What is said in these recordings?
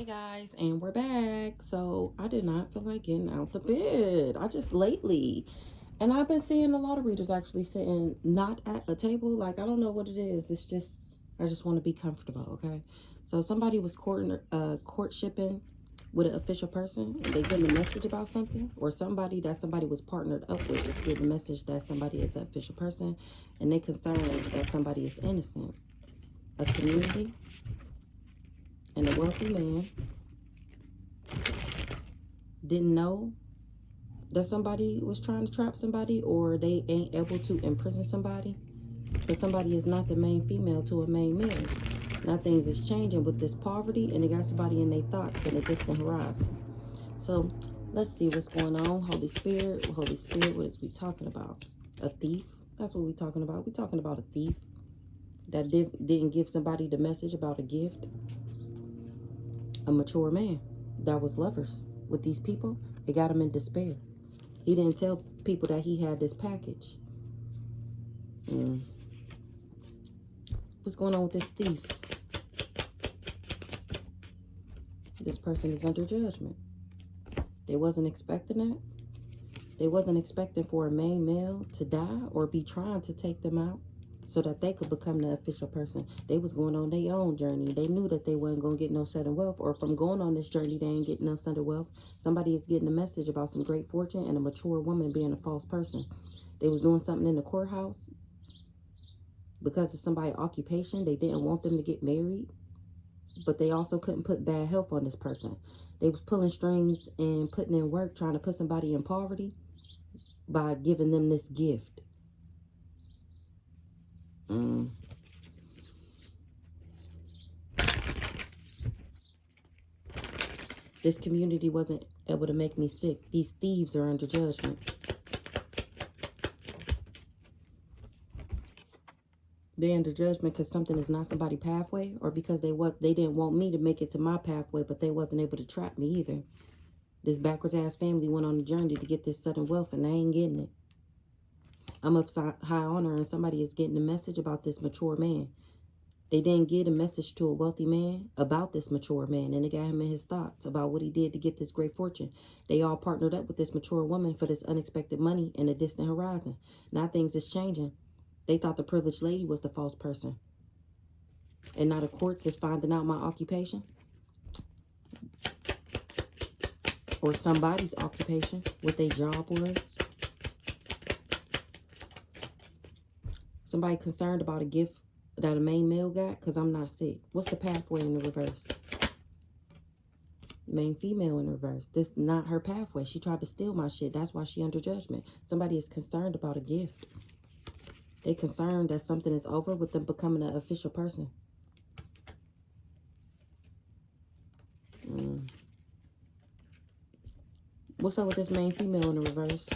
Hey guys, and we're back. So I did not feel like getting out the bed. I just lately, and I've been seeing a lot of readers actually sitting not at a table. Like I don't know what it is. It's just I just want to be comfortable. Okay. So somebody was courtshipping with an official person. And they getting a message about something, or somebody that somebody was partnered up with is getting a message that somebody is an official person, and they concerned that somebody is innocent. A community and a wealthy man didn't know that somebody was trying to trap somebody, or they ain't able to imprison somebody, because somebody is not the main female to a main male. Now things is changing with this poverty, and they got somebody in their thoughts in a distant horizon. So let's see what's going on. Holy Spirit, what is we talking about? A thief. That's what we talking about. We talking about a thief that didn't give somebody the message about a gift. A mature man that was lovers with these people. It got him in despair. He didn't tell people that he had this package. What's going on with this thief? This person is under judgment. They wasn't expecting that. They wasn't expecting for a main male to die or be trying to take them out so that they could become the official person. They was going on their own journey. They knew that they wasn't going to get no sudden wealth, or from going on this journey, they ain't getting no sudden wealth. Somebody is getting a message about some great fortune and a mature woman being a false person. They was doing something in the courthouse because of somebody's occupation. They didn't want them to get married, but they also couldn't put bad health on this person. They was pulling strings and putting in work, trying to put somebody in poverty by giving them this gift. This community wasn't able to make me sick. These thieves are under judgment. They're under judgment because something is not somebody's pathway, or because they didn't want me to make it to my pathway, but they wasn't able to trap me either. This backwards ass family went on a journey to get this sudden wealth, and they ain't getting it. I'm up high honor, and somebody is getting a message about this mature man. They didn't get a message to a wealthy man about this mature man, and they got him in his thoughts about what he did to get this great fortune. They all partnered up with this mature woman for this unexpected money in a distant horizon. Now things is changing. They thought the privileged lady was the false person. And now the courts is finding out my occupation, or somebody's occupation, what their job was. Somebody concerned about a gift that a main male got because I'm not sick. What's the pathway in the reverse? Main female in reverse. This is not her pathway. She tried to steal my shit. That's why she under judgment. Somebody is concerned about a gift. They concerned that something is over with them becoming an official person. What's up with this main female in the reverse?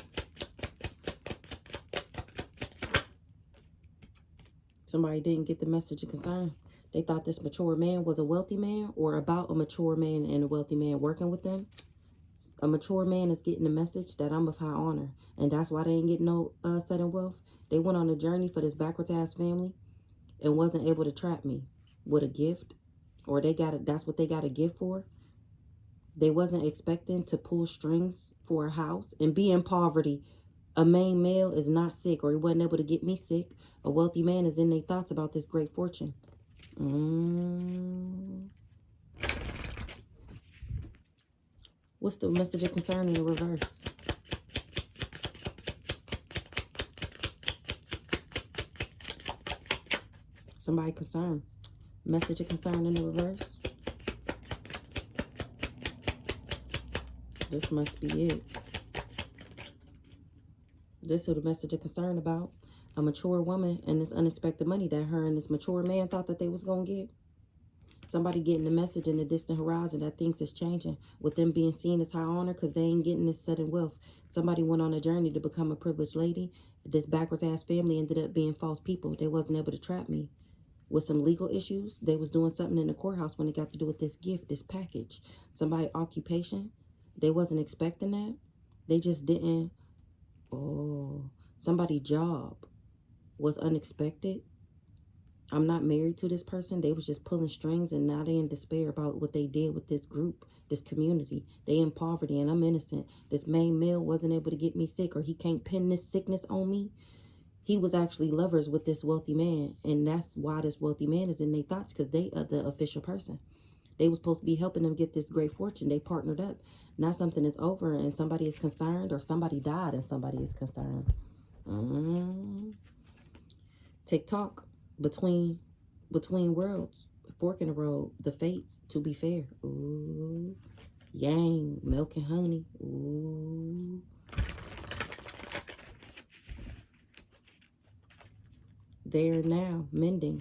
Somebody didn't get the message of concern. They thought this mature man was a wealthy man, or about a mature man and a wealthy man working with them. A mature man is getting the message that I'm of high honor, and that's why they ain't getting no sudden wealth. They went on a journey for this backwards ass family and wasn't able to trap me with a gift, or that's what they got a gift for. They wasn't expecting to pull strings for a house and be in poverty. A main male is not sick, or he wasn't able to get me sick. A wealthy man is in their thoughts about this great fortune. What's the message of concern in the reverse? Somebody concerned. Message of concern in the reverse. This must be it. This is the message of concern about. A mature woman and this unexpected money that her and this mature man thought that they was going to get. Somebody getting the message in the distant horizon that things is changing with them being seen as high honor because they ain't getting this sudden wealth. Somebody went on a journey to become a privileged lady. This backwards ass family ended up being false people. They wasn't able to trap me with some legal issues. They was doing something in the courthouse when it got to do with this gift, this package. Somebody occupation. They wasn't expecting that. They just didn't. Oh, somebody job was unexpected. I'm not married to this person. They was just pulling strings, and now they in despair about what they did with this group, this community. They in poverty, and I'm innocent. This main male wasn't able to get me sick, or he can't pin this sickness on me. He was actually lovers with this wealthy man, and that's why this wealthy man is in their thoughts, because they are the official person. They was supposed to be helping them get this great fortune. They partnered up. Now something is over, and somebody is concerned, or somebody died, and somebody is concerned. TikTok. Between worlds, fork in the road, the fates, to be fair. Ooh, yang, milk and honey. Ooh, there now, mending.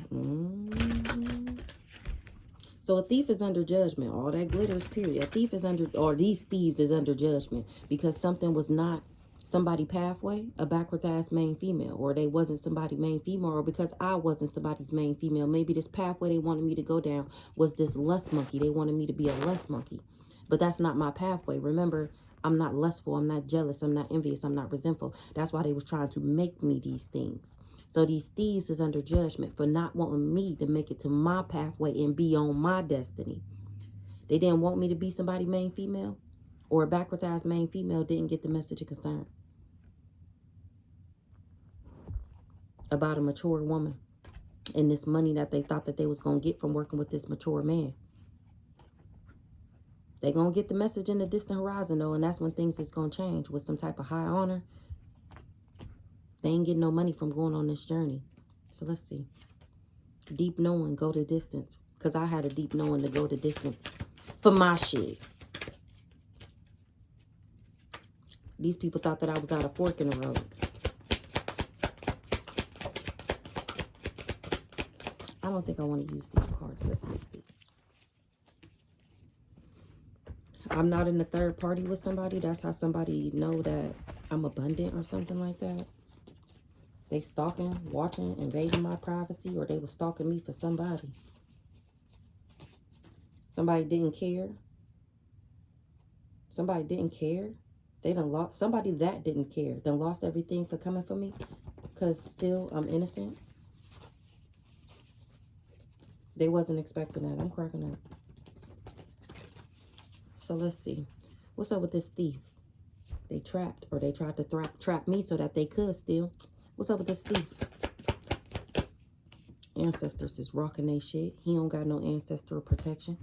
So a thief is under judgment. All that glitters, period. A thief is under, or these thieves is under judgment because something was not somebody pathway, a backwards ass main female, or they wasn't somebody main female, or because I wasn't somebody's main female. Maybe this pathway they wanted me to go down was this lust monkey. They wanted me to be a lust monkey, but that's not my pathway. Remember, I'm not lustful, I'm not jealous, I'm not envious, I'm not resentful. That's why they was trying to make me these things. So these thieves is under judgment for not wanting me to make it to my pathway and be on my destiny. They didn't want me to be somebody main female, or a backwards ass main female didn't get the message of concern about a mature woman and this money that they thought that they was going to get from working with this mature man. They going to get the message in the distant horizon, though, and that's when things is going to change with some type of high honor. They ain't getting no money from going on this journey. So let's see. Deep knowing, go the distance. Because I had a deep knowing to go the distance for my shit. These people thought that I was out of fork in the road. I don't think I want to use these cards. Let's use these. I'm not in the third party with somebody. That's how somebody know that I'm abundant or something like that. They stalking, watching, invading my privacy, or they was stalking me for somebody. Somebody didn't care. Somebody didn't care. They done lost, somebody that didn't care, done lost everything for coming for me, because still I'm innocent. They wasn't expecting that. I'm cracking up. So let's see. What's up with this thief? They trapped, or they tried to trap me so that they could steal. What's up with this thief? Ancestors is rocking they shit. He don't got no ancestral protection.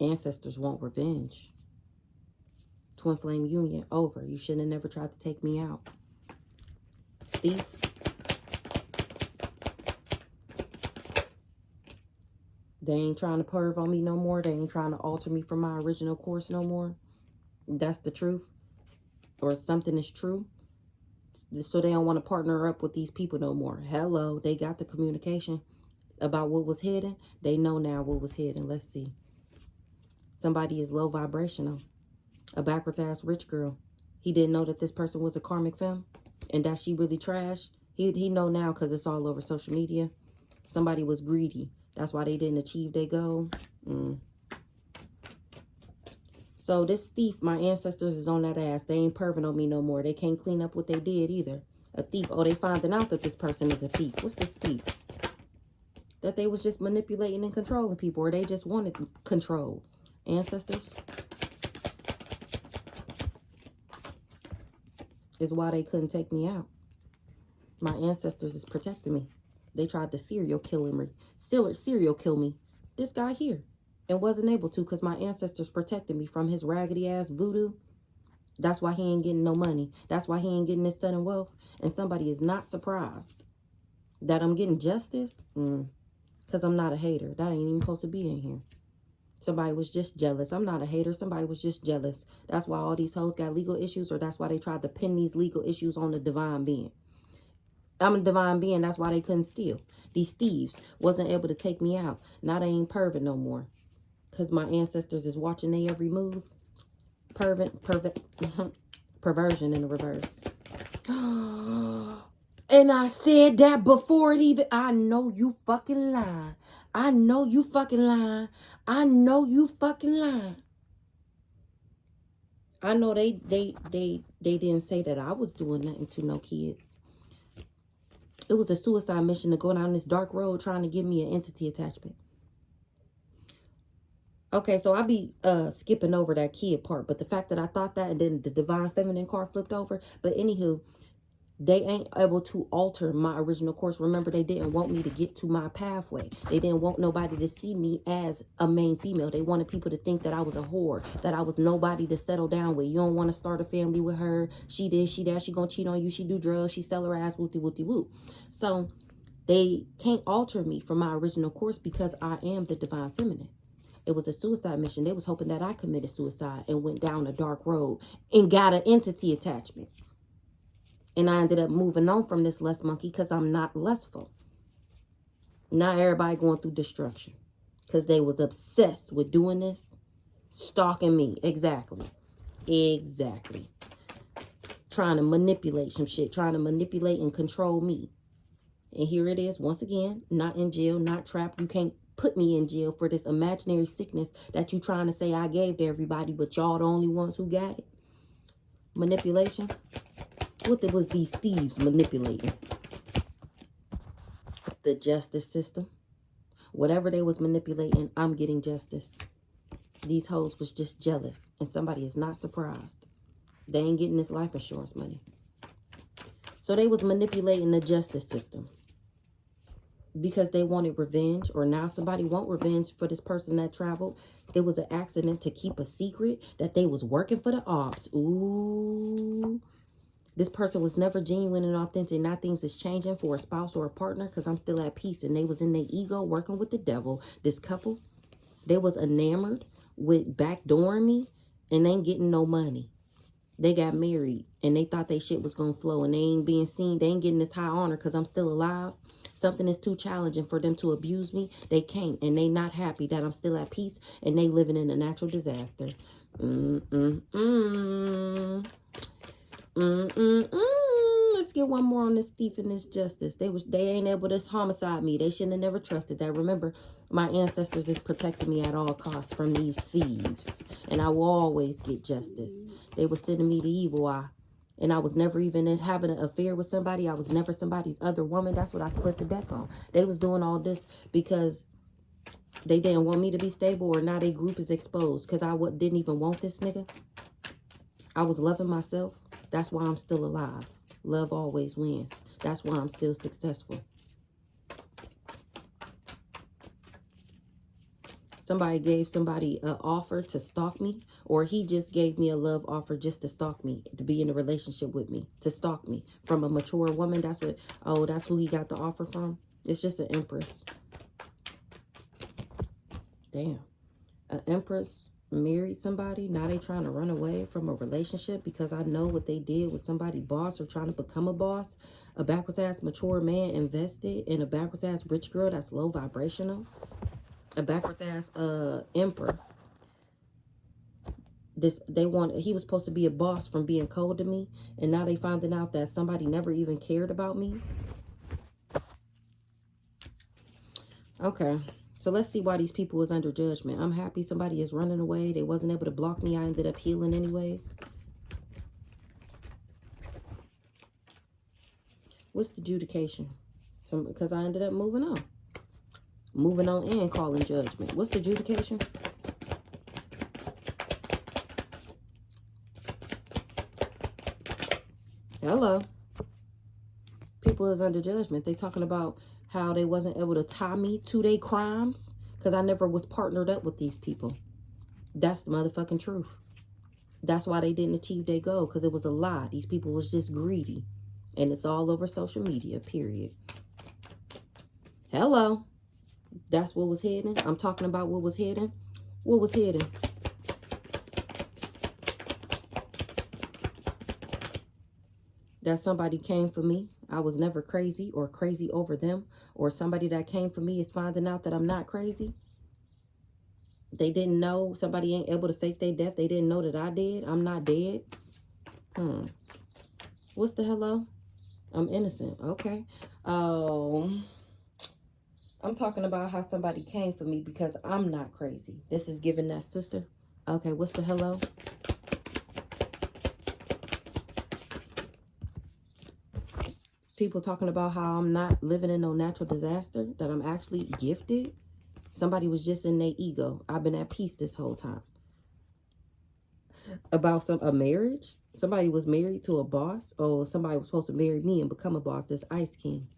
Ancestors want revenge. Twin flame union over. You shouldn't have never tried to take me out. Thief. They ain't trying to perv on me no more. They ain't trying to alter me from my original course no more. That's the truth. Or something is true. So they don't want to partner up with these people no more. Hello. They got the communication about what was hidden. They know now what was hidden. Let's see. Somebody is low vibrational. A backwards ass rich girl. He didn't know that this person was a karmic femme and that she really trash. He know now because it's all over social media. Somebody was greedy. That's why they didn't achieve their goal. So this thief, my ancestors is on that ass. They ain't perving on me no more. They can't clean up what they did either. A thief. Oh, they finding out that this person is a thief. What's this thief? That they was just manipulating and controlling people, or they just wanted control. Ancestors is why they couldn't take me out. My ancestors is protecting me. They tried to serial kill me. This guy here. And wasn't able to because my ancestors protected me from his raggedy ass voodoo. That's why he ain't getting no money. That's why he ain't getting this sudden wealth. And somebody is not surprised that I'm getting justice. Because I'm not a hater. That ain't even supposed to be in here. Somebody was just jealous. I'm not a hater. Somebody was just jealous. That's why all these hoes got legal issues, or that's why they tried to pin these legal issues on the divine being. I'm a divine being. That's why they couldn't steal. These thieves wasn't able to take me out. Now they ain't pervert no more. Because my ancestors is watching their every move. Perversion in the reverse. And I said that before it even... I know you fucking lying. I know you fucking lying. I know you fucking lying. I know they didn't say that I was doing nothing to no kids. It was a suicide mission to go down this dark road trying to give me an entity attachment. Okay, so I be skipping over that kid part, but the fact that I thought that and then the divine feminine card flipped over. But anywho, they ain't able to alter my original course. Remember, they didn't want me to get to my pathway. They didn't want nobody to see me as a main female. They wanted people to think that I was a whore, that I was nobody to settle down with. You don't want to start a family with her. She this, she that, she gonna cheat on you. She do drugs, she sell her ass, whoopty whoopty whoop. So they can't alter me from my original course because I am the divine feminine. It was a suicide mission. They was hoping that I committed suicide and went down a dark road and got an entity attachment. And I ended up moving on from this lust monkey because I'm not lustful. Not everybody going through destruction because they was obsessed with doing this, stalking me. Exactly. Trying to manipulate some shit, trying to manipulate and control me. And here it is, once again, not in jail, not trapped. You can't put me in jail for this imaginary sickness that you trying to say I gave to everybody, but y'all the only ones who got it. Manipulation. What was these thieves manipulating? The justice system. Whatever they was manipulating, I'm getting justice. These hoes was just jealous, and somebody is not surprised. They ain't getting this life insurance money. So they was manipulating the justice system because they wanted revenge, or now somebody want revenge for this person that traveled. It was an accident to keep a secret that they was working for the ops. Ooh. This person was never genuine and authentic. Now things is changing for a spouse or a partner because I'm still at peace. And they was in their ego working with the devil. This couple, they was enamored with backdooring me and ain't getting no money. They got married and they thought they shit was going to flow and they ain't being seen. They ain't getting this high honor because I'm still alive. Something is too challenging for them to abuse me. They can't, and they not happy that I'm still at peace and they living in a natural disaster. Let's get one more on this thief and this justice. They ain't able to homicide me. They shouldn't have never trusted that. Remember, my ancestors is protecting me at all costs from these thieves, and I will always get justice. They was sending me the evil eye, and I was never even having an affair with somebody. I was never somebody's other woman. That's what I split the deck on. They was doing all this because they didn't want me to be stable, or now their group is exposed because I didn't even want this nigga. I was loving myself. That's why I'm still alive. Love always wins. That's why I'm still successful. Somebody gave somebody an offer to stalk me, or he just gave me a love offer just to stalk me, to be in a relationship with me, to stalk me from a mature woman. That's who he got the offer from. It's just an empress. Damn. An empress married somebody. Now they trying to run away from a relationship because I know what they did with somebody boss or trying to become a boss. A backwards ass mature man invested in a backwards ass rich girl that's low vibrational. A backwards ass emperor. He was supposed to be a boss from being cold to me, and now they finding out that somebody never even cared about me. Okay, so let's see why these people is under judgment. I'm happy somebody is running away. They wasn't able to block me. I ended up healing anyways. What's the adjudication? Because I ended up moving on. Moving on and calling judgment. What's the adjudication? Hello. People is under judgment. They talking about how they wasn't able to tie me to their crimes because I never was partnered up with these people. That's the motherfucking truth. That's why they didn't achieve their goal, because it was a lie. These people was just greedy. And it's all over social media, period. Hello. That's what was hidden. I'm talking about what was hidden. What was hidden? That somebody came for me. I was never crazy or crazy over them. Or somebody that came for me is finding out that I'm not crazy. They didn't know. Somebody ain't able to fake their death. They didn't know that I did. I'm not dead. What's the hello? I'm innocent. Okay. Oh, I'm talking about how somebody came for me because I'm not crazy. This is giving that sister. Okay, what's the hello? People talking about how I'm not living in no natural disaster, that I'm actually gifted. Somebody was just in their ego. I've been at peace this whole time. About a marriage. Somebody was married to a boss. Or somebody was supposed to marry me and become a boss. This Ice King.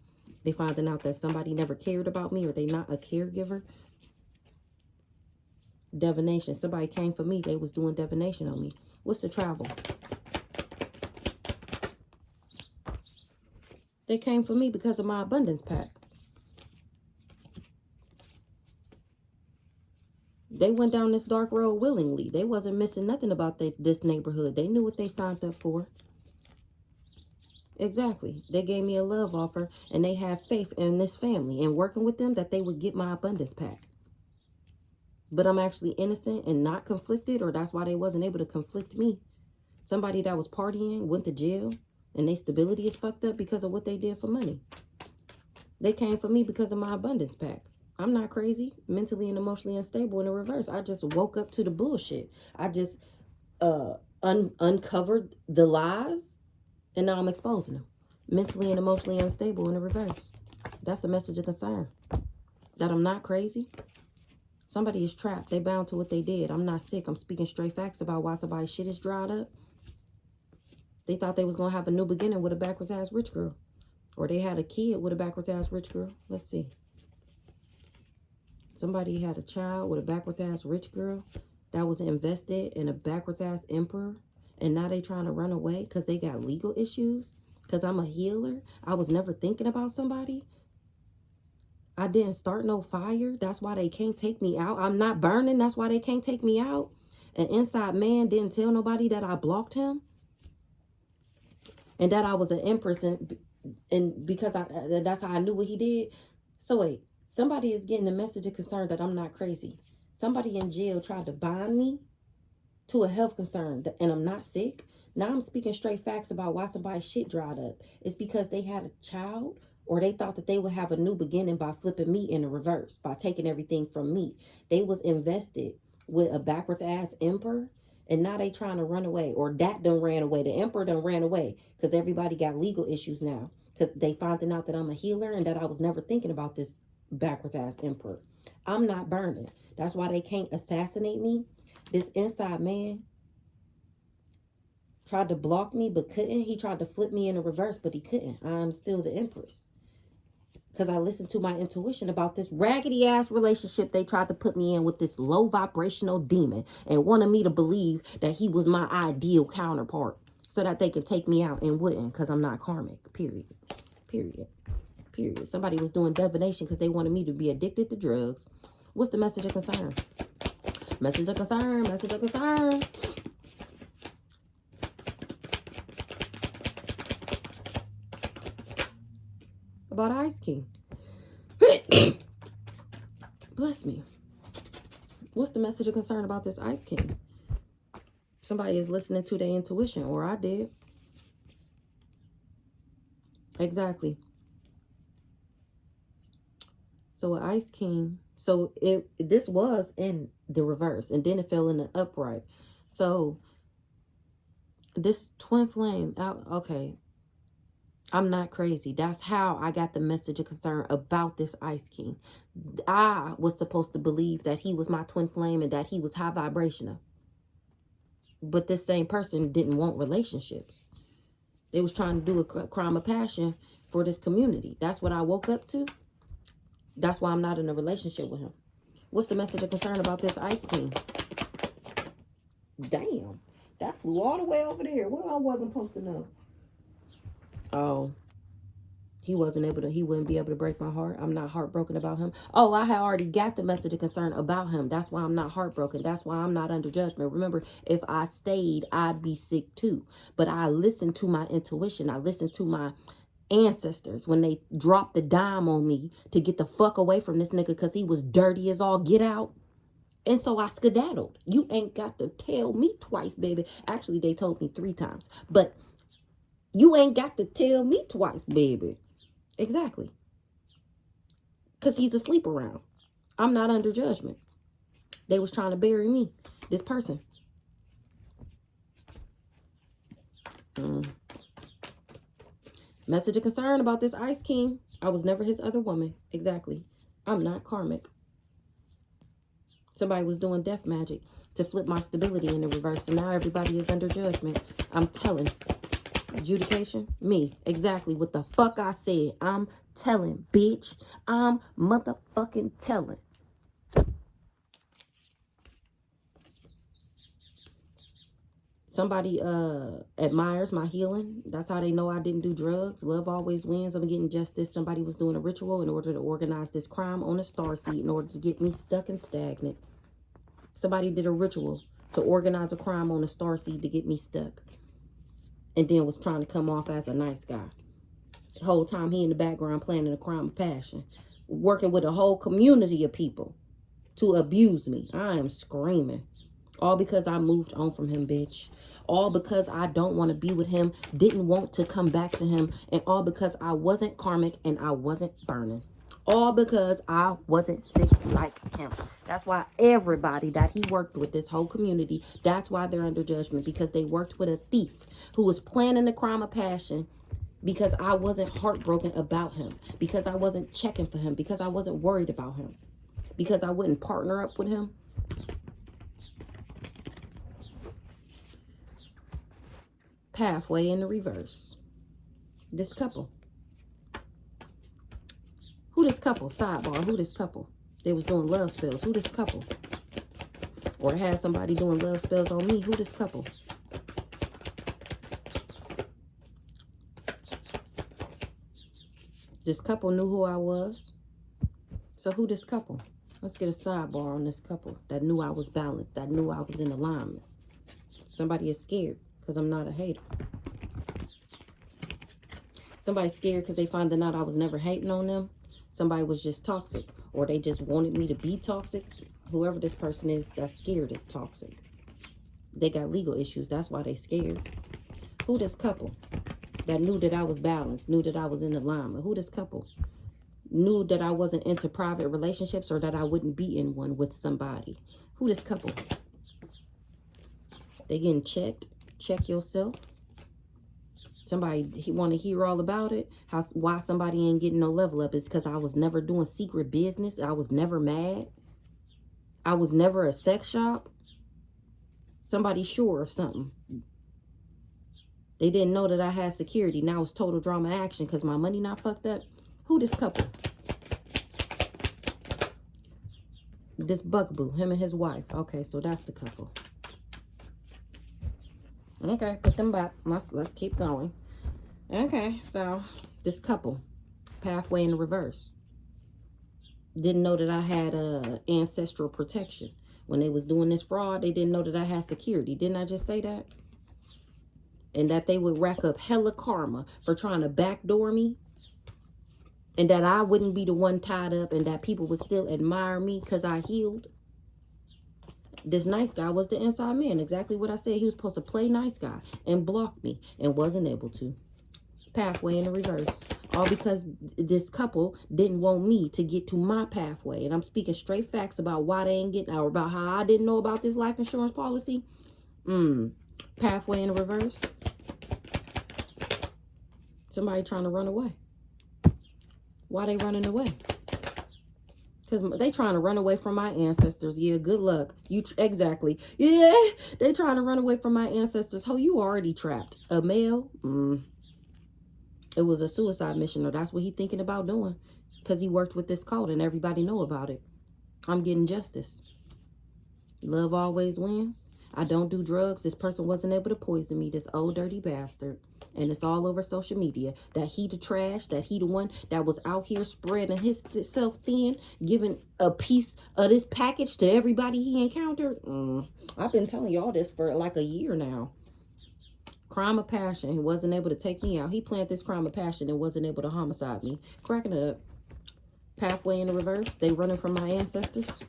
They finding out that somebody never cared about me, or they not a caregiver. Divination. Somebody came for me. They was doing divination on me. What's the travel? They came for me because of my abundance pack. They went down this dark road willingly. They wasn't missing nothing about this neighborhood. They knew what they signed up for. Exactly. They gave me a love offer, and they had faith in this family and working with them that they would get my abundance pack. But I'm actually innocent and not conflicted, or that's why they wasn't able to conflict me. Somebody that was partying went to jail, and their stability is fucked up because of what they did for money. They came for me because of my abundance pack. I'm not crazy, mentally and emotionally unstable in the reverse. I just woke up to the bullshit. I just uncovered the lies, and now I'm exposing them. Mentally and emotionally unstable in the reverse. That's a message of concern. That I'm not crazy. Somebody is trapped. They bound to what they did. I'm not sick. I'm speaking straight facts about why somebody's shit is dried up. They thought they was going to have a new beginning with a backwards ass rich girl. Or they had a kid with a backwards ass rich girl. Let's see. Somebody had a child with a backwards ass rich girl that was invested in a backwards ass emperor. And now they trying to run away because they got legal issues. Because I'm a healer. I was never thinking about somebody. I didn't start no fire. That's why they can't take me out. I'm not burning. That's why they can't take me out. An inside man didn't tell nobody that I blocked him. And that I was an empress. And because that's how I knew what he did. So wait. Somebody is getting a message of concern that I'm not crazy. Somebody in jail tried to bind me to a health concern. And I'm not sick. Now I'm speaking straight facts about why somebody's shit dried up. It's because they had a child. Or they thought that they would have a new beginning by flipping me in the reverse, by taking everything from me. They was invested with a backwards ass emperor, and now they trying to run away. Or that done ran away. The emperor done ran away because everybody got legal issues now. Because they finding out that I'm a healer and that I was never thinking about this backwards ass emperor. I'm not burning. That's why they can't assassinate me. This inside man tried to block me but couldn't. He tried to flip me in the reverse, but he couldn't. I'm still the empress. Because I listened to my intuition about this raggedy ass relationship they tried to put me in with this low vibrational demon and wanted me to believe that he was my ideal counterpart so that they can take me out, and wouldn't, because I'm not karmic. Period. Period. Period. Somebody was doing divination because they wanted me to be addicted to drugs. What's the message of concern? Message of concern. Message of concern. About Ice King. Bless me. What's the message of concern about this Ice King? Somebody is listening to their intuition, or I did. Exactly. So an Ice King. So this was in the reverse, and then it fell in the upright. So this twin flame. Okay. I'm not crazy. That's how I got the message of concern about this Ice King. I was supposed to believe that he was my twin flame and that he was high vibrational. But this same person didn't want relationships. They was trying to do a crime of passion for this community. That's what I woke up to. That's why I'm not in a relationship with him. What's the message of concern about this Ice King? Damn. That flew all the way over there. Well, I wasn't supposed to know. Oh, he wouldn't be able to break my heart. I'm not heartbroken about him. Oh, I had already got the message of concern about him. That's why I'm not heartbroken. That's why I'm not under judgment. Remember, if I stayed, I'd be sick too. But I listened to my intuition. I listened to my ancestors when they dropped the dime on me to get the fuck away from this nigga because he was dirty as all get out. And so I skedaddled. You ain't got to tell me twice, baby. Actually, they told me 3 times. But you ain't got to tell me twice, baby. Exactly. Because he's asleep around. I'm not under judgment. They was trying to bury me. This person. Message of concern about this Ice King. I was never his other woman. Exactly. I'm not karmic. Somebody was doing death magic to flip my stability in the reverse. And now everybody is under judgment. I'm telling. Adjudication? Me. Exactly what the fuck I said. I'm telling, bitch. I'm motherfucking telling. Somebody admires my healing. That's how they know I didn't do drugs. Love always wins. I'm getting justice. Somebody was doing a ritual in order to organize this crime on a starseed in order to get me stuck and stagnant. Somebody did a ritual to organize a crime on a starseed to get me stuck. And then was trying to come off as a nice guy. The whole time he in the background planning a crime of passion. Working with a whole community of people to abuse me. I am screaming. All because I moved on from him, bitch. All because I don't want to be with him, didn't want to come back to him, and all because I wasn't karmic and I wasn't burning. All because I wasn't sick like him. That's why everybody that he worked with, this whole community, that's why they're under judgment, because they worked with a thief who was planning the crime of passion because I wasn't heartbroken about him, because I wasn't checking for him, because I wasn't worried about him, because I wouldn't partner up with him. Pathway in the reverse. This couple. Who this couple? Sidebar. Who this couple? They was doing love spells. Who this couple? Or had somebody doing love spells on me. Who this couple? This couple knew who I was. So who this couple? Let's get a sidebar on this couple that knew I was balanced. That knew I was in alignment. Somebody is scared because I'm not a hater. Somebody's scared because they find out I was never hating on them. Somebody was just toxic, or they just wanted me to be toxic. Whoever this person is that's scared is toxic. They got legal issues. That's why they scared. Who this couple that knew that I was balanced, knew that I was in alignment? Who this couple knew that I wasn't into private relationships or that I wouldn't be in one with somebody? Who this couple? They getting checked. Check yourself. Somebody want to hear all about it. Why somebody ain't getting no level up is because I was never doing secret business. I was never mad. I was never a sex shop. Somebody sure of something. They didn't know that I had security. Now it's total drama action because my money not fucked up. Who this couple? This bugaboo, him and his wife. Okay, so that's the couple. Okay, put them back. Let's keep going. Okay, so this couple, pathway in the reverse. Didn't know that I had ancestral protection. When they was doing this fraud, they didn't know that I had security. Didn't I just say that? And that they would rack up hella karma for trying to backdoor me. And that I wouldn't be the one tied up and that people would still admire me because I healed. This nice guy was the inside man. Exactly what I said. He was supposed to play nice guy and block me and wasn't able to. Pathway in the reverse. All because this couple didn't want me to get to my pathway. And I'm speaking straight facts about why they ain't getting, or about how I didn't know about this life insurance policy. Pathway in the reverse. Somebody trying to run away. Why they running away? Because they trying to run away from my ancestors. Yeah, good luck. Exactly. Yeah, they trying to run away from my ancestors. Oh, you already trapped. A male? It was a suicide mission, or that's what he thinking about doing. Because he worked with this cult and everybody know about it. I'm getting justice. Love always wins. I don't do drugs. This person wasn't able to poison me. This old dirty bastard. And it's all over social media. That he the trash. That he the one that was out here spreading himself thin. Giving a piece of this package to everybody he encountered. I've been telling y'all this for like a year now. Crime of passion. He wasn't able to take me out. He planned this crime of passion and wasn't able to homicide me. Cracking up. Pathway in the reverse. They running from my ancestors.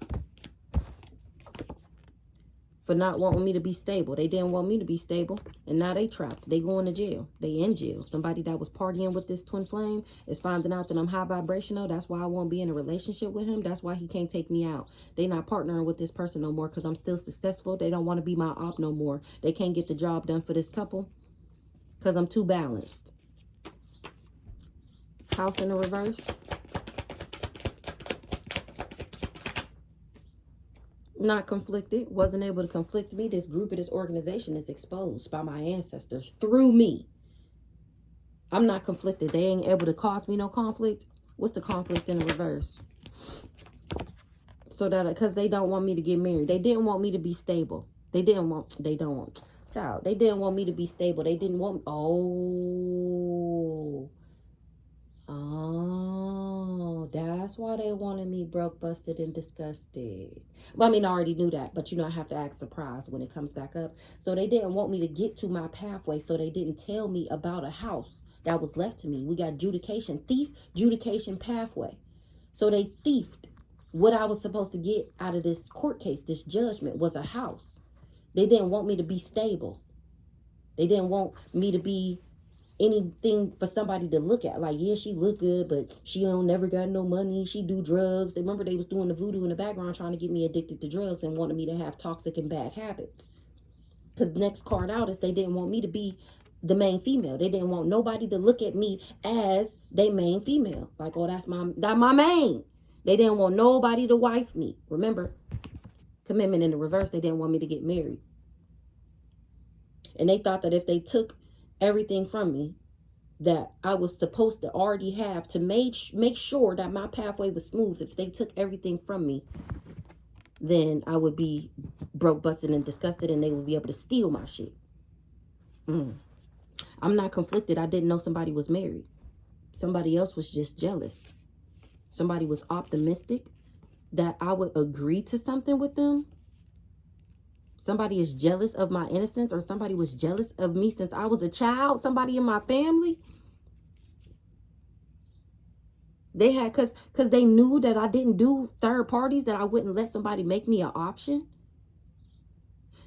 For not wanting me to be stable. They didn't want me to be stable. And now they trapped. They going to jail. They in jail. Somebody that was partying with this twin flame is finding out that I'm high vibrational. That's why I won't be in a relationship with him. That's why he can't take me out. They not partnering with this person no more because I'm still successful. They don't want to be my op no more. They can't get the job done for this couple because I'm too balanced. House in the reverse. Not conflicted. Wasn't able to conflict me. This group of this organization is exposed by my ancestors through me. I'm not conflicted. They ain't able to cause me no conflict. What's the conflict in the reverse? So that, because they don't want me to get married. They didn't want me to be stable. They didn't want me to be stable. They didn't want, that's why they wanted me broke, busted, and disgusted. Well, I mean, I already knew that, but I have to act surprised when it comes back up. So they didn't want me to get to my pathway, so they didn't tell me about a house that was left to me. We got judication pathway. So they thiefed what I was supposed to get out of this court case. This judgment was a house. They didn't want me to be stable. They didn't want me to be anything for somebody to look at. Like, yeah, she look good, but she never got no money. She do drugs. They remember they was doing the voodoo in the background trying to get me addicted to drugs and wanted me to have toxic and bad habits. Because next card out is they didn't want me to be the main female. They didn't want nobody to look at me as they main female. Like, oh, that's my main. They didn't want nobody to wife me. Remember, commitment in the reverse, they didn't want me to get married. And they thought that if they took everything from me that I was supposed to already have to make sure that my pathway was smooth, if they took everything from me, then I would be broke, busted, and disgusted, and they would be able to steal my shit. I'm not conflicted. I didn't know somebody was married. Somebody else was just jealous. Somebody was optimistic that I would agree to something with them. Somebody is jealous of my innocence, or somebody was jealous of me since I was a child. Somebody in my family. They had, because they knew that I didn't do third parties, that I wouldn't let somebody make me an option.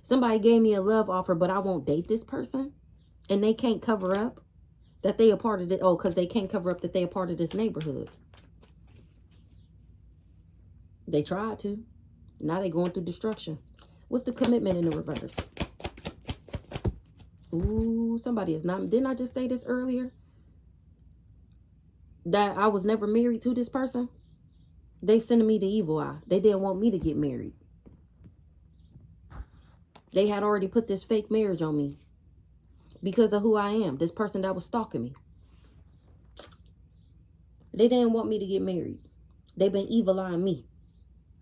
Somebody gave me a love offer, but I won't date this person. And they can't cover up that they a part of it. Oh, because they can't cover up that they a part of this neighborhood. They tried to. Now they going through destruction. What's the commitment in the reverse? Ooh, somebody is not. Didn't I just say this earlier? That I was never married to this person? They sending me the evil eye. They didn't want me to get married. They had already put this fake marriage on me because of who I am. This person that was stalking me. They didn't want me to get married. They've been evil eyeing me.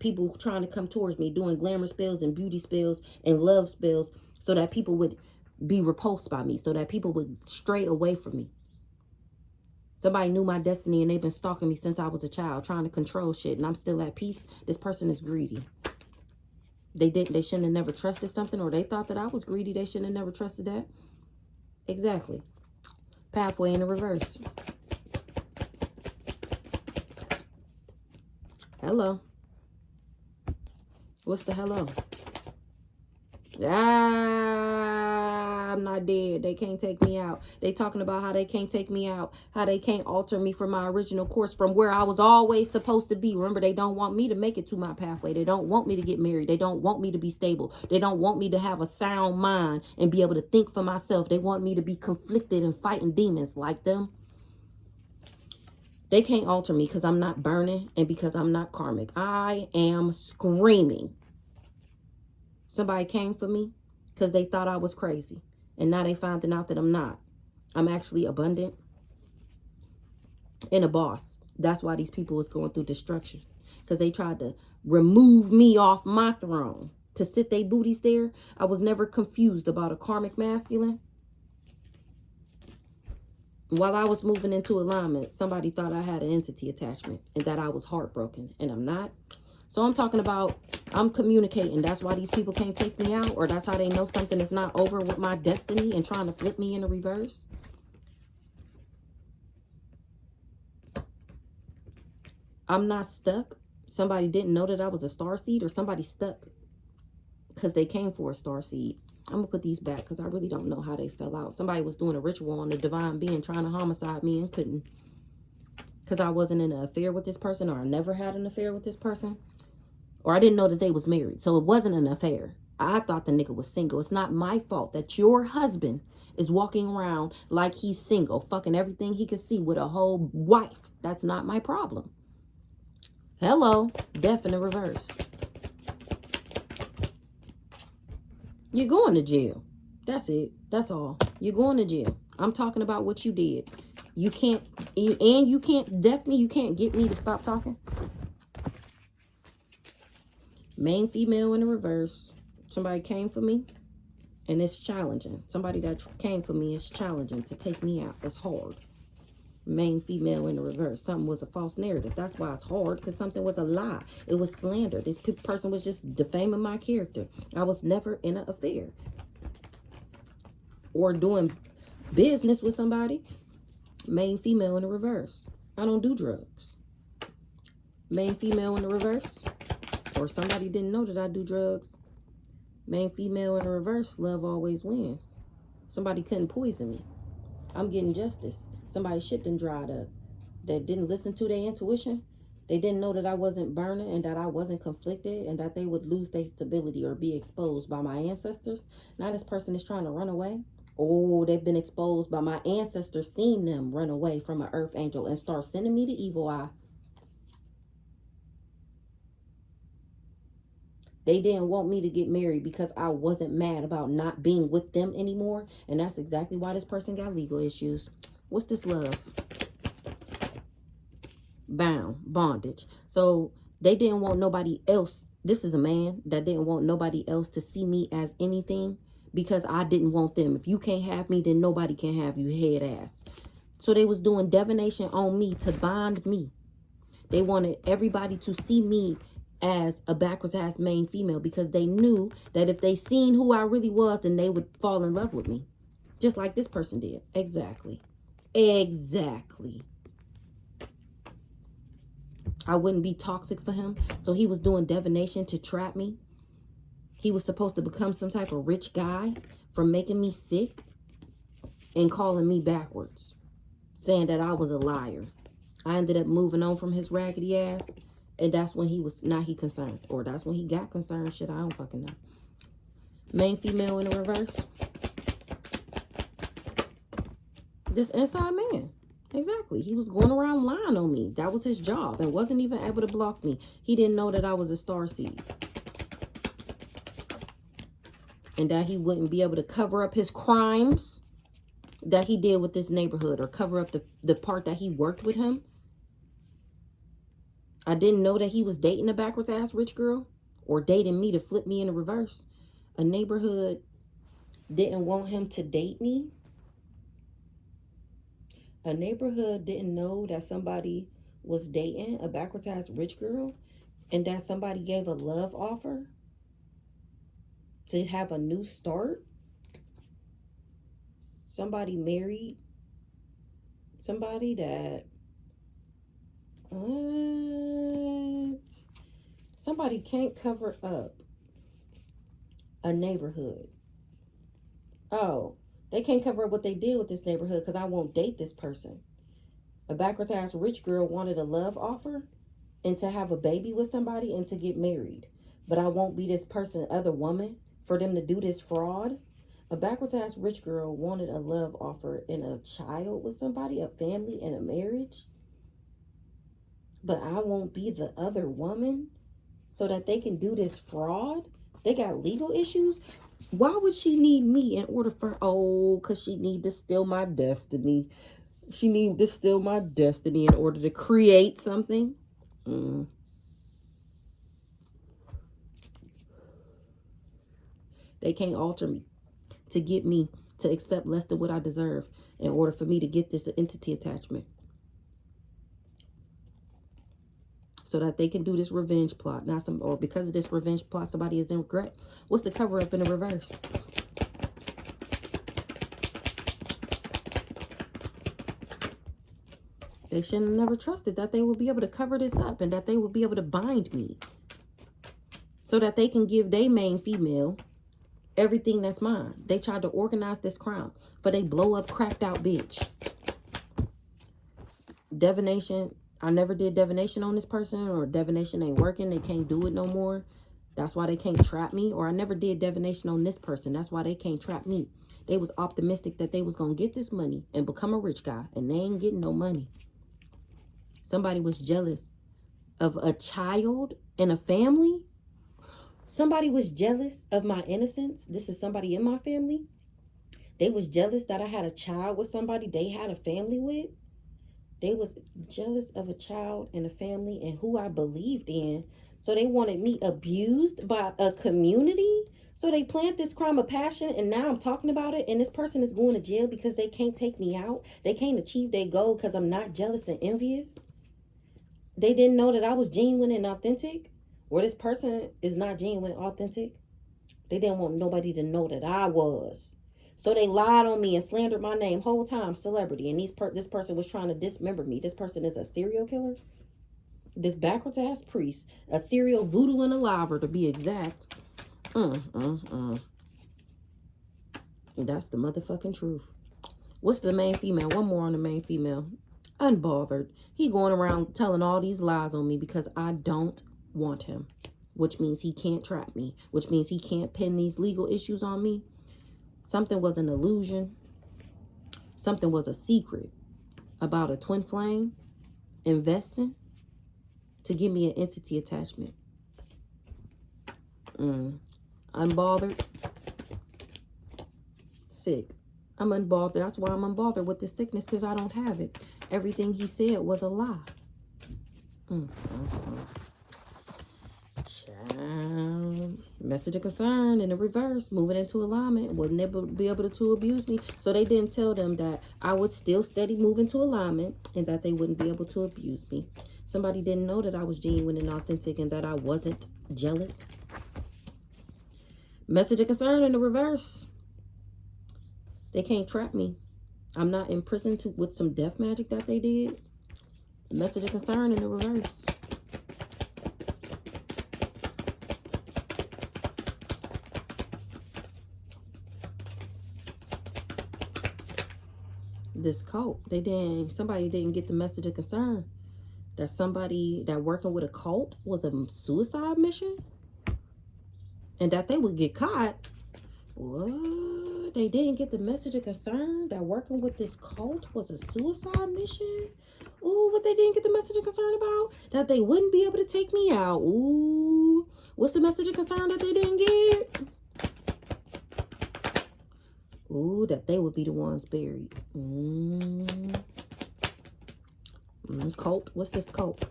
People trying to come towards me, doing glamour spells and beauty spells and love spells so that people would be repulsed by me, so that people would stray away from me. Somebody knew my destiny and they've been stalking me since I was a child, trying to control shit, and I'm still at peace. This person is greedy. They shouldn't have never trusted something, or they thought that I was greedy. They shouldn't have never trusted that. Exactly. Pathway in the reverse. Hello. What's the hello? I'm not dead. They can't take me out. They talking about how they can't take me out, how they can't alter me from my original course, from where I was always supposed to be. Remember, they don't want me to make it to my pathway. They don't want me to get married. They don't want me to be stable. They don't want me to have a sound mind and be able to think for myself. They want me to be conflicted and fighting demons like them. They can't alter me because I'm not burning and because I'm not karmic. I am screaming. Somebody came for me because they thought I was crazy. And now they finding out that I'm not. I'm actually abundant and a boss. That's why these people is going through destruction. Because they tried to remove me off my throne to sit their booties there. I was never confused about a karmic masculine. While I was moving into alignment, somebody thought I had an entity attachment and that I was heartbroken, and I'm not. So I'm talking about, I'm communicating. That's why these people can't take me out, or that's how they know something is not over with my destiny and trying to flip me in the reverse. I'm not stuck. Somebody didn't know that I was a starseed, or somebody stuck because they came for a starseed. I'm going to put these back because I really don't know how they fell out. Somebody was doing a ritual on the divine being, trying to homicide me and couldn't. Because I wasn't in an affair with this person, or I never had an affair with this person. Or I didn't know that they was married. So it wasn't an affair. I thought the nigga was single. It's not my fault that your husband is walking around like he's single, fucking everything he can see with a whole wife. That's not my problem. Hello, death in the reverse. You're going to jail. That's it. That's all. You're going to jail. I'm talking about what you did. You can't, and you can't, definitely you can't get me to stop talking. Main female in the reverse. Somebody came for me, and it's challenging. Somebody that came for me is challenging to take me out. It's hard. Main female in the reverse. Something was a false narrative. That's why it's hard, because something was a lie. It was slander. This person was just defaming my character. I was never in an affair or doing business with somebody. Main female in the reverse. I don't do drugs. Main female in the reverse. Or somebody didn't know that I do drugs. Main female in the reverse. Love always wins. Somebody couldn't poison me. I'm getting justice. Somebody's shit done dried up. That didn't listen to their intuition. They didn't know that I wasn't burning and that I wasn't conflicted and that they would lose their stability or be exposed by my ancestors. Now this person is trying to run away. Oh, they've been exposed by my ancestors, seen them run away from an earth angel and start sending me the evil eye. They didn't want me to get married because I wasn't mad about not being with them anymore. And that's exactly why this person got legal issues. What's this love? Bound, bondage. So they didn't want nobody else. This is a man that didn't want nobody else to see me as anything because I didn't want them. If you can't have me, then nobody can have you, head ass. So they was doing divination on me to bond me. They wanted everybody to see me as a backwards ass main female because they knew that if they seen who I really was, then they would fall in love with me. Just like this person did. Exactly. Exactly. I wouldn't be toxic for him. So he was doing divination to trap me. He was supposed to become some type of rich guy for making me sick and calling me backwards, saying that I was a liar. I ended up moving on from his raggedy ass. And that's when he was, now he concerned. Or that's when he got concerned. Shit, I don't fucking know. Main female in the reverse. This inside man. Exactly. He was going around lying on me. That was his job and wasn't even able to block me. He didn't know that I was a starseed. And that he wouldn't be able to cover up his crimes that he did with this neighborhood or cover up the part that he worked with him. I didn't know that he was dating a backwards ass rich girl or dating me to flip me in the reverse. A neighborhood didn't want him to date me. A neighborhood didn't know that somebody was dating a backwards ass rich girl and that somebody gave a love offer to have a new start. Somebody married somebody that what? Somebody can't cover up a neighborhood. Oh, they can't cover up what they did with this neighborhood because I won't date this person. A backwards ass rich girl wanted a love offer and to have a baby with somebody and to get married. But I won't be this person, other woman, for them to do this fraud. A backwards ass rich girl wanted a love offer and a child with somebody, a family and a marriage. But I won't be the other woman so that they can do this fraud. They got legal issues. Why would she need me in order for, oh, because she need to steal my destiny. She need to steal my destiny in order to create something. They can't alter me to get me to accept less than what I deserve in order for me to get this entity attachment. So that they can do this revenge plot. Now or because of this revenge plot, somebody is in regret. What's the cover up in the reverse? They shouldn't have never trusted that they would be able to cover this up and that they would be able to bind me. So that they can give their main female everything that's mine. They tried to organize this crime. For they blow up cracked out bitch. Divination. I never did divination on this person, or divination ain't working. They can't do it no more. That's why they can't trap me. Or I never did divination on this person. That's why they can't trap me. They was optimistic that they was going to get this money and become a rich guy. And they ain't getting no money. Somebody was jealous of a child and a family. Somebody was jealous of my innocence. This is somebody in my family. They was jealous that I had a child with somebody they had a family with. They was jealous of a child and a family and who I believed in. So they wanted me abused by a community. So they planned this crime of passion, and now I'm talking about it, and this person is going to jail because they can't take me out. They can't achieve their goal because I'm not jealous and envious. They didn't know that I was genuine and authentic, or this person is not genuine and authentic. They didn't want nobody to know that I was. So they lied on me and slandered my name whole time, celebrity. And this person was trying to dismember me. This person is a serial killer. This backwards ass priest, a serial voodoo and a liver to be exact. That's the motherfucking truth. What's the main female? One more on the main female. Unbothered. He going around telling all these lies on me because I don't want him. Which means he can't trap me. Which means he can't pin these legal issues on me. Something was an illusion. Something was a secret about a twin flame investing to give me an entity attachment. Unbothered. Sick. I'm unbothered. That's why I'm unbothered with this sickness, because I don't have it. Everything he said was a lie. Child. Message of concern in the reverse. Moving into alignment. Would never be able to abuse me. So they didn't tell them that I would still steady move into alignment and that they wouldn't be able to abuse me. Somebody didn't know that I was genuine and authentic and that I wasn't jealous. Message of concern in the reverse. They can't trap me. I'm not imprisoned with some death magic that they did. Message of concern in the reverse. This cult, somebody didn't get the message of concern that somebody that working with a cult was a suicide mission and that they would get caught. What? They didn't get the message of concern that working with this cult was a suicide mission? Ooh, what they didn't get the message of concern about? That they wouldn't be able to take me out. Ooh, what's the message of concern that they didn't get? Ooh, that they would be the ones buried. Cult. What's this cult?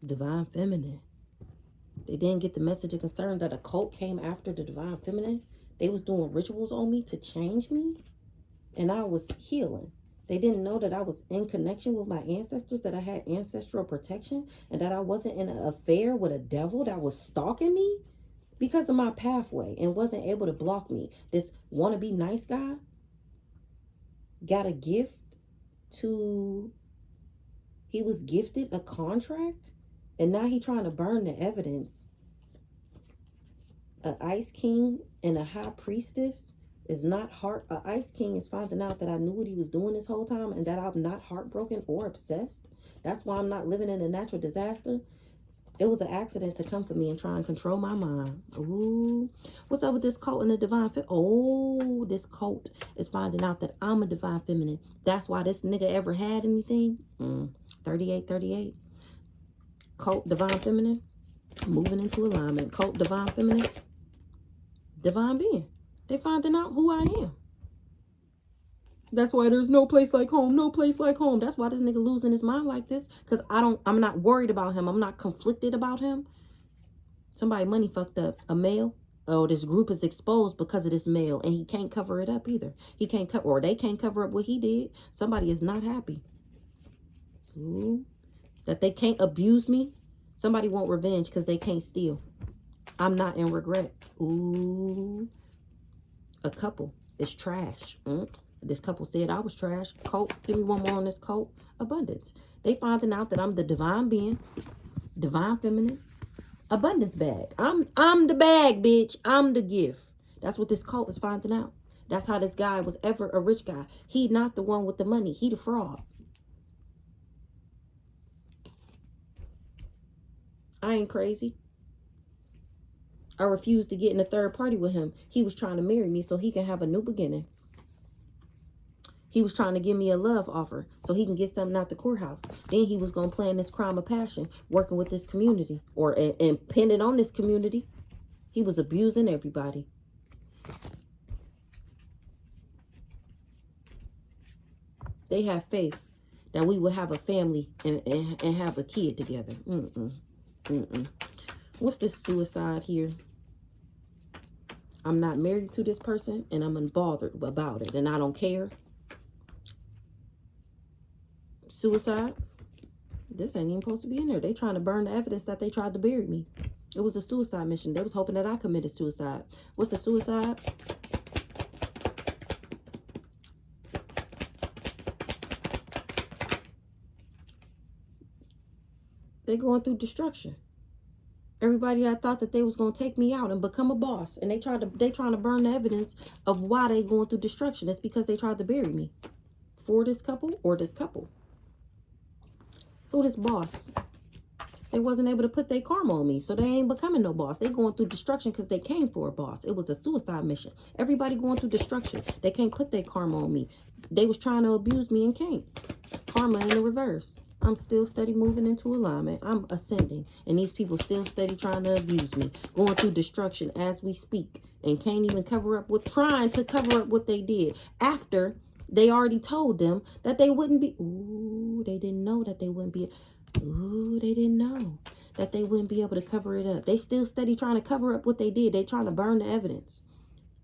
Divine Feminine. They didn't get the message of concern that a cult came after the Divine Feminine. They was doing rituals on me to change me. And I was healing. They didn't know that I was in connection with my ancestors, that I had ancestral protection, and that I wasn't in an affair with a devil that was stalking me because of my pathway and wasn't able to block me. This wannabe nice guy got a gift he was gifted a contract, and now he trying to burn the evidence. An Ice King and a High Priestess is not an Ice King is finding out that I knew what he was doing this whole time and that I'm not heartbroken or obsessed. That's why I'm not living in a natural disaster. It was an accident to come for me and try and control my mind. Ooh. What's up with this cult and the Divine Feminine? Oh, this cult is finding out that I'm a Divine Feminine. That's why this nigga ever had anything. 3838. Cult Divine Feminine. Moving into alignment. Cult Divine Feminine. Divine Being. They finding out who I am. That's why there's no place like home. No place like home. That's why this nigga losing his mind like this. Because I'm not worried about him. I'm not conflicted about him. Somebody money fucked up. A male. Oh, this group is exposed because of this male. And he can't cover it up either. He can't cover, or they can't cover up what he did. Somebody is not happy. Ooh. That they can't abuse me. Somebody want revenge because they can't steal. I'm not in regret. Ooh. A couple is trash. This couple said I was trash. Cult. Give me one more on this cult. Abundance. They finding out that I'm the divine being. Divine feminine. Abundance bag. I'm the bag, bitch. I'm the gift. That's what this cult is finding out. That's how this guy was ever a rich guy. He not the one with the money. He the fraud. I ain't crazy. I refused to get in a third party with him. He was trying to marry me so he can have a new beginning. He was trying to give me a love offer so he can get something out the courthouse. Then he was going to plan this crime of passion, working with this community and pin it on this community. He was abusing everybody. They had faith that we would have a family and have a kid together. What's this suicide here? I'm not married to this person and I'm unbothered about it and I don't care. Suicide. This ain't even supposed to be in there. They trying to burn the evidence that they tried to bury me. It was a suicide mission. They was hoping that I committed suicide. What's the suicide? They going through destruction. Everybody that thought that they was going to take me out and become a boss, and they trying to burn the evidence of why they going through destruction. It's because they tried to bury me. For this couple or this couple. Who this boss? They wasn't able to put their karma on me, so they ain't becoming no boss. They going through destruction because they came for a boss. It was a suicide mission. Everybody going through destruction. They can't put their karma on me. They was trying to abuse me and can't. Karma in the reverse. I'm still steady moving into alignment. I'm ascending. And these people still steady trying to abuse me. Going through destruction as we speak. And can't even trying to cover up what they did. After they already told them that they wouldn't be. Ooh, they didn't know that they wouldn't be. Ooh, they didn't know that they wouldn't be able to cover it up. They still steady trying to cover up what they did. They trying to burn the evidence.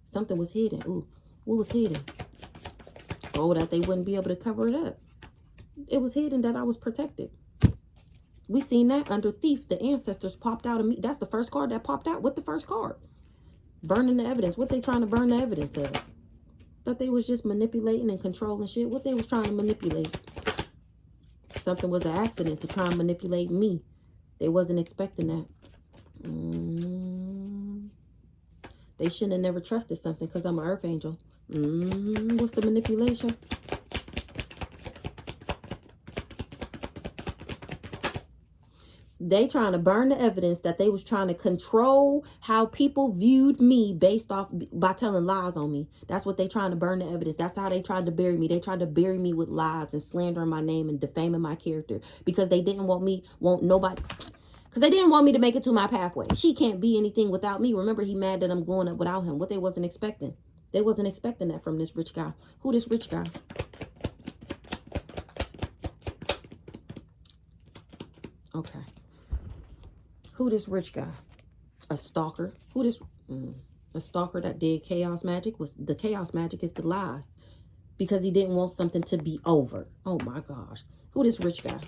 Something was hidden. Ooh, what was hidden? Oh, that they wouldn't be able to cover it up. It was hidden that I was protected. We seen that under thief. The ancestors popped out of me. That's the first card that popped out. What the first card? Burning the evidence. What they trying to burn the evidence of? Thought they was just manipulating and controlling shit. What they was trying to manipulate? Something was an accident to try and manipulate me. They wasn't expecting that. They shouldn't have never trusted something because I'm an earth angel. What's the manipulation? They trying to burn the evidence that they was trying to control how people viewed me based off by telling lies on me. That's what they trying to burn the evidence. That's how they tried to bury me. They tried to bury me with lies and slandering my name and defaming my character because they didn't want nobody. Because they didn't want me to make it to my pathway. She can't be anything without me. Remember, he mad that I'm going up without him. What they wasn't expecting. They wasn't expecting that from this rich guy. Who this rich guy? Okay. Who this rich guy? A stalker. Who this? A stalker that did chaos magic. The chaos magic is the lies. Because he didn't want something to be over. Oh my gosh. Who this rich guy?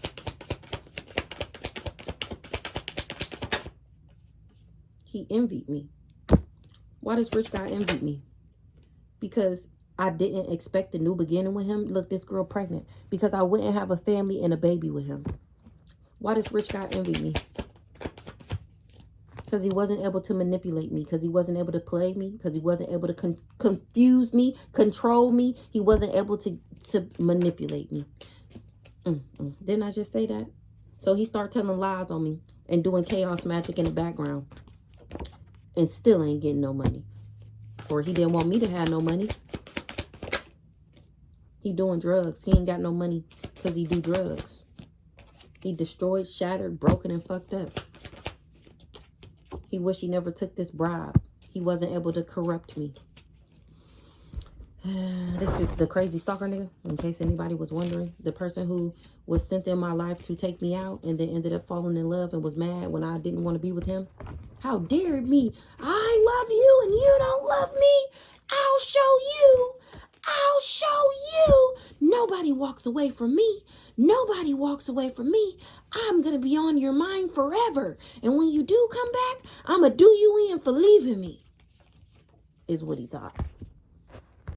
He envied me. Why this rich guy envied me? Because I didn't expect a new beginning with him. Look, this girl pregnant. Because I wouldn't have a family and a baby with him. Why this rich guy envied me? Because he wasn't able to manipulate me. Because he wasn't able to play me. Because he wasn't able to confuse me, control me. He wasn't able to manipulate me. Didn't I just say that? So he started telling lies on me and doing chaos magic in the background. And still ain't getting no money. Or he didn't want me to have no money. He doing drugs. He ain't got no money because he do drugs. He destroyed, shattered, broken, and fucked up. He wish he never took this bribe. He wasn't able to corrupt me. This is the crazy stalker nigga, in case anybody was wondering. The person who was sent in my life to take me out and then ended up falling in love and was mad when I didn't want to be with him. How dare me? I love you and you don't love me. I'll show you. I'll show you. Nobody walks away from me. Nobody walks away from me. I'm going to be on your mind forever. And when you do come back, I'm going to do you in for leaving me. Is what he thought.